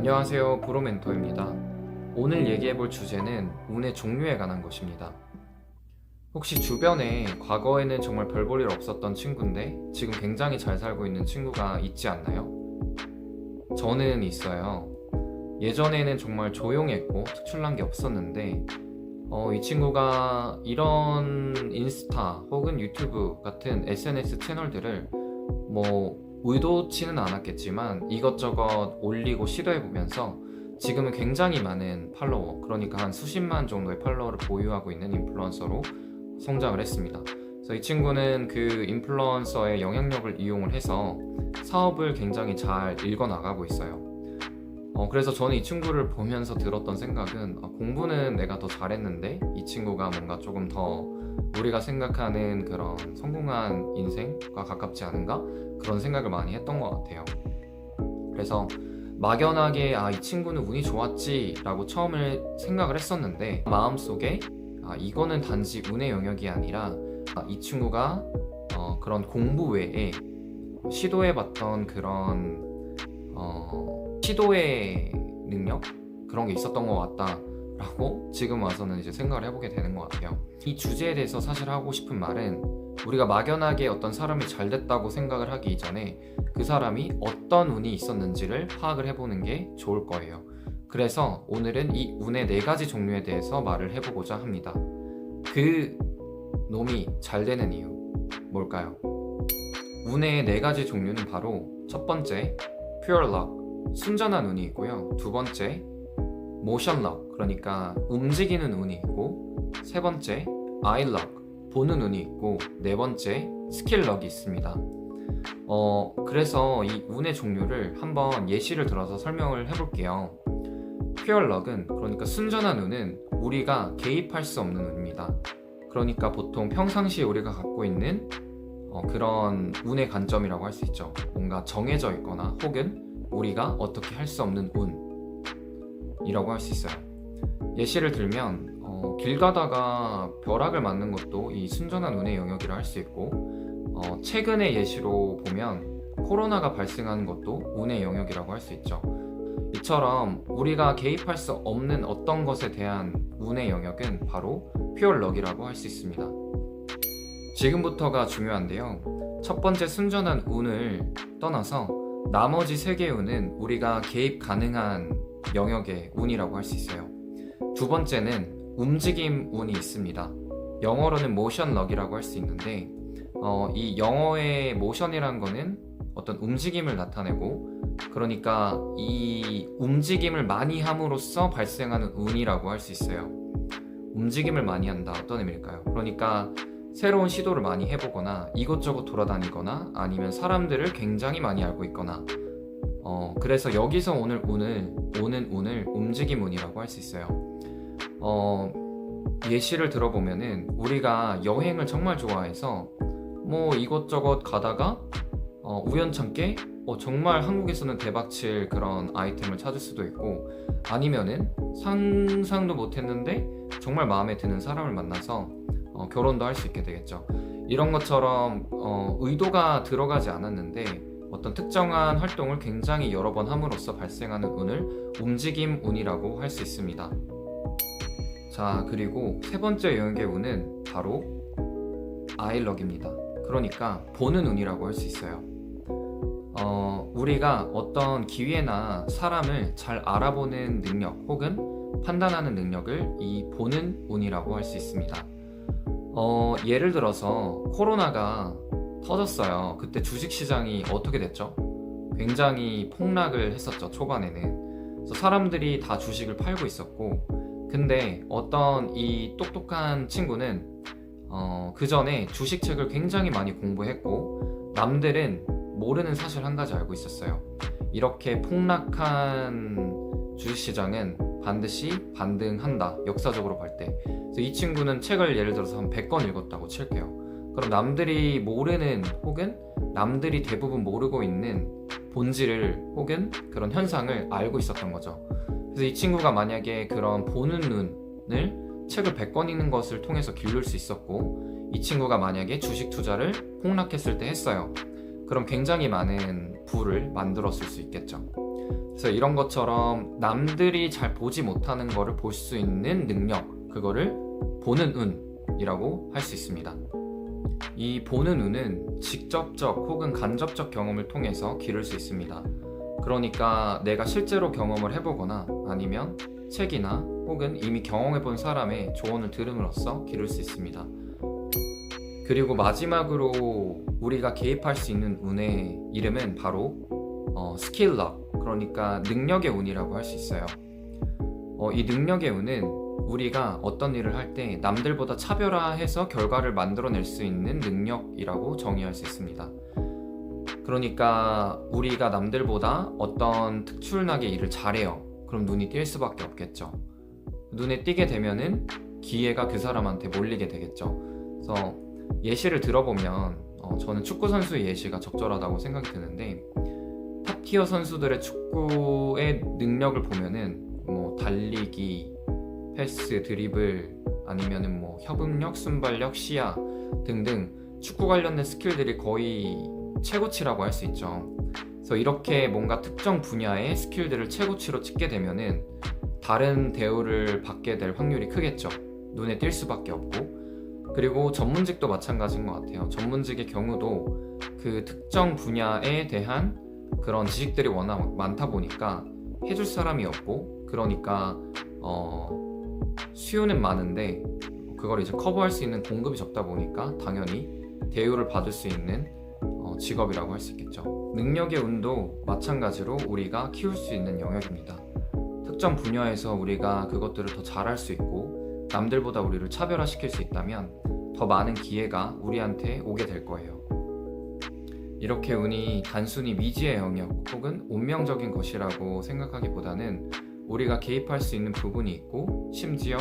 안녕하세요, 브로멘토입니다. 오늘 얘기해볼 주제는 운의 종류에 관한 것입니다. 혹시 주변에 과거에는 정말 별 볼 일 없었던 친구인데 지금 굉장히 잘 살고 있는 친구가 있지 않나요? 저는 있어요. 예전에는 정말 조용했고 특출난 게 없었는데 이 친구가 이런 인스타 혹은 유튜브 같은 SNS 채널들을 의도치는 않았겠지만 이것저것 올리고 시도해보면서 지금은 굉장히 많은 팔로워, 그러니까 한 수십만 정도의 팔로워를 보유하고 있는 인플루언서로 성장을 했습니다. 그래서 이 친구는 그 인플루언서의 영향력을 이용을 해서 사업을 굉장히 잘 읽어나가고 있어요. 그래서 저는 이 친구를 보면서 들었던 생각은 공부는 내가 더 잘했는데 이 친구가 뭔가 조금 더 우리가 생각하는 그런 성공한 인생과 가깝지 않은가? 그런 생각을 많이 했던 것 같아요. 그래서 막연하게 이 친구는 운이 좋았지 라고 처음에 생각을 했었는데 마음속에 이거는 단지 운의 영역이 아니라 이 친구가 그런 공부 외에 시도해봤던 그런 시도의 능력? 그런 게 있었던 것 같다 라고 지금 와서는 이제 생각을 해보게 되는 것 같아요. 이 주제에 대해서 사실 하고 싶은 말은 우리가 막연하게 어떤 사람이 잘 됐다고 생각을 하기 이전에 그 사람이 어떤 운이 있었는지를 파악을 해보는 게 좋을 거예요. 그래서 오늘은 이 운의 4가지 종류에 대해서 말을 해보고자 합니다. 그 놈이 잘 되는 이유 뭘까요? 운의 4가지 종류는 바로 첫 번째 pure luck, 순전한 운이 있고요. 두 번째 motion luck, 그러니까 움직이는 운이 있고, 세 번째 eye luck, 보는 운이 있고, 네 번째 스킬 럭이 있습니다. 그래서 이 운의 종류를 한번 예시를 들어서 설명을 해볼게요. pure luck은, 그러니까 순전한 운은 우리가 개입할 수 없는 운입니다. 그러니까 보통 평상시에 우리가 갖고 있는 그런 운의 관점이라고 할 수 있죠. 뭔가 정해져 있거나 혹은 우리가 어떻게 할 수 없는 운이라고 할 수 있어요. 예시를 들면 길 가다가 벼락을 맞는 것도 이 순전한 운의 영역이라 할 수 있고, 최근의 예시로 보면 코로나가 발생하는 것도 운의 영역이라고 할 수 있죠. 이처럼 우리가 개입할 수 없는 어떤 것에 대한 운의 영역은 바로 pure luck이라고 할 수 있습니다. 지금부터가 중요한데요. 첫 번째 순전한 운을 떠나서 나머지 3개의 운은 우리가 개입 가능한 영역의 운이라고 할 수 있어요. 두 번째는 움직임 운이 있습니다. 영어로는 motion luck이라고 할 수 있는데 이 영어의 motion이라는 거는 어떤 움직임을 나타내고, 그러니까 이 움직임을 많이 함으로써 발생하는 운이라고 할 수 있어요. 움직임을 많이 한다, 어떤 의미일까요? 그러니까 새로운 시도를 많이 해보거나 이것저것 돌아다니거나 아니면 사람들을 굉장히 많이 알고 있거나 그래서 여기서 오는 운을 움직임 운이라고 할 수 있어요. 예시를 들어보면은 우리가 여행을 정말 좋아해서 이것저것 가다가 우연찮게 정말 한국에서는 대박칠 그런 아이템을 찾을 수도 있고, 아니면은 상상도 못했는데 정말 마음에 드는 사람을 만나서 결혼도 할 수 있게 되겠죠. 이런 것처럼 의도가 들어가지 않았는데 어떤 특정한 활동을 굉장히 여러 번 함으로써 발생하는 운을 움직임 운이라고 할 수 있습니다. 자, 그리고 세 번째 영역의 운은 바로 eye luck입니다. 그러니까 보는 운이라고 할 수 있어요. 우리가 어떤 기회나 사람을 잘 알아보는 능력 혹은 판단하는 능력을 이 보는 운이라고 할 수 있습니다. 예를 들어서 코로나가 터졌어요. 그때 주식시장이 어떻게 됐죠? 굉장히 폭락을 했었죠, 초반에는. 그래서 사람들이 다 주식을 팔고 있었고, 근데 어떤 이 똑똑한 친구는 그 전에 주식책을 굉장히 많이 공부했고, 남들은 모르는 사실 한 가지 알고 있었어요. 이렇게 폭락한 주식시장은 반드시 반등한다, 역사적으로 볼 때. 그래서 이 친구는 책을 예를 들어서 한 100권 읽었다고 칠게요. 그럼 남들이 모르는 혹은 남들이 대부분 모르고 있는 본질을 혹은 그런 현상을 알고 있었던 거죠. 그래서 이 친구가 만약에 그런 보는 눈을 책을 100권 읽는 것을 통해서 기를 수 있었고, 이 친구가 만약에 주식 투자를 폭락했을 때 했어요. 그럼 굉장히 많은 부를 만들었을 수 있겠죠. 그래서 이런 것처럼 남들이 잘 보지 못하는 거를 볼 수 있는 능력, 그거를 보는 운이라고 할 수 있습니다. 이 보는 운은 직접적 혹은 간접적 경험을 통해서 기를 수 있습니다. 그러니까 내가 실제로 경험을 해보거나 아니면 책이나 혹은 이미 경험해본 사람의 조언을 들음으로써 기를 수 있습니다. 그리고 마지막으로 우리가 개입할 수 있는 운의 이름은 바로 스킬럭, 그러니까 능력의 운이라고 할 수 있어요. 이 능력의 운은 우리가 어떤 일을 할 때 남들보다 차별화해서 결과를 만들어낼 수 있는 능력이라고 정의할 수 있습니다. 그러니까 우리가 남들보다 어떤 특출나게 일을 잘해요. 그럼 눈이 띌 수밖에 없겠죠. 눈에 띄게 되면은 기회가 그 사람한테 몰리게 되겠죠. 그래서 예시를 들어보면 저는 축구 선수의 예시가 적절하다고 생각이 드는데, 탑티어 선수들의 축구의 능력을 보면은 뭐 달리기, 패스, 드리블, 아니면은 뭐 협응력, 순발력, 시야 등등 축구 관련된 스킬들이 거의 최고치라고 할 수 있죠. 그래서 이렇게 뭔가 특정 분야의 스킬들을 최고치로 찍게 되면은 다른 대우를 받게 될 확률이 크겠죠. 눈에 띌 수밖에 없고. 그리고 전문직도 마찬가지인 것 같아요. 전문직의 경우도 그 특정 분야에 대한 그런 지식들이 워낙 많다 보니까 해줄 사람이 없고, 그러니까 수요는 많은데 그걸 이제 커버할 수 있는 공급이 적다 보니까 당연히 대우를 받을 수 있는 직업이라고 할 수 있겠죠. 능력의 운도 마찬가지로 우리가 키울 수 있는 영역입니다. 특정 분야에서 우리가 그것들을 더 잘할 수 있고 남들보다 우리를 차별화시킬 수 있다면 더 많은 기회가 우리한테 오게 될 거예요. 이렇게 운이 단순히 미지의 영역 혹은 운명적인 것이라고 생각하기보다는 우리가 개입할 수 있는 부분이 있고 심지어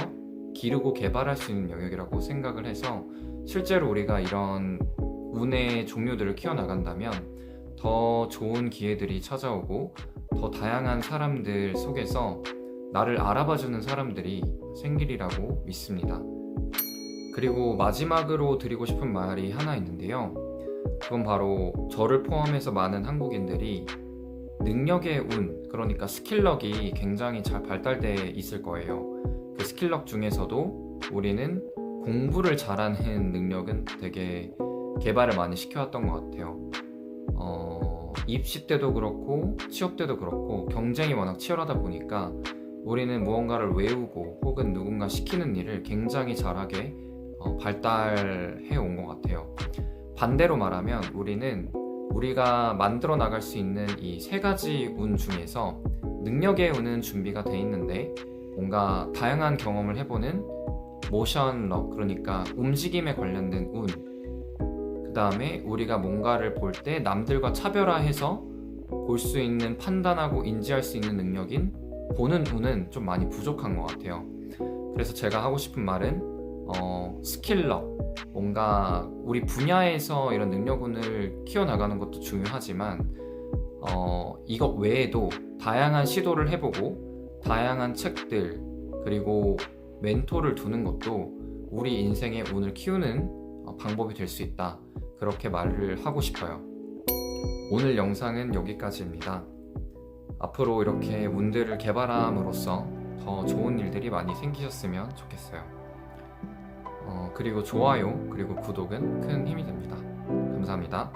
기르고 개발할 수 있는 영역이라고 생각을 해서, 실제로 우리가 이런 운의 종류들을 키워나간다면 더 좋은 기회들이 찾아오고 더 다양한 사람들 속에서 나를 알아봐주는 사람들이 생기리라고 믿습니다. 그리고 마지막으로 드리고 싶은 말이 하나 있는데요. 그건 바로 저를 포함해서 많은 한국인들이 능력의 운, 그러니까 스킬럭이 굉장히 잘 발달돼 있을 거예요. 그 스킬럭 중에서도 우리는 공부를 잘하는 능력은 되게 개발을 많이 시켜왔던 것 같아요. 입시 때도 그렇고 취업 때도 그렇고 경쟁이 워낙 치열하다 보니까 우리는 무언가를 외우고 혹은 누군가 시키는 일을 굉장히 잘하게 발달해 온 것 같아요. 반대로 말하면 우리가 만들어 나갈 수 있는 이 세 가지 운 중에서 능력의 운은 준비가 돼 있는데, 뭔가 다양한 경험을 해보는 모션럭, 그러니까 움직임에 관련된 운, 그 다음에 우리가 뭔가를 볼 때 남들과 차별화해서 볼 수 있는, 판단하고 인지할 수 있는 능력인 보는 운은 좀 많이 부족한 것 같아요. 그래서 제가 하고 싶은 말은 스킬럭, 뭔가 우리 분야에서 이런 능력운을 키워나가는 것도 중요하지만 이것 외에도 다양한 시도를 해보고 다양한 책들 그리고 멘토를 두는 것도 우리 인생의 운을 키우는 방법이 될 수 있다, 그렇게 말을 하고 싶어요. 오늘 영상은 여기까지입니다. 앞으로 이렇게 운들을 개발함으로써 더 좋은 일들이 많이 생기셨으면 좋겠어요. 그리고 좋아요 그리고 구독은 큰 힘이 됩니다. 감사합니다.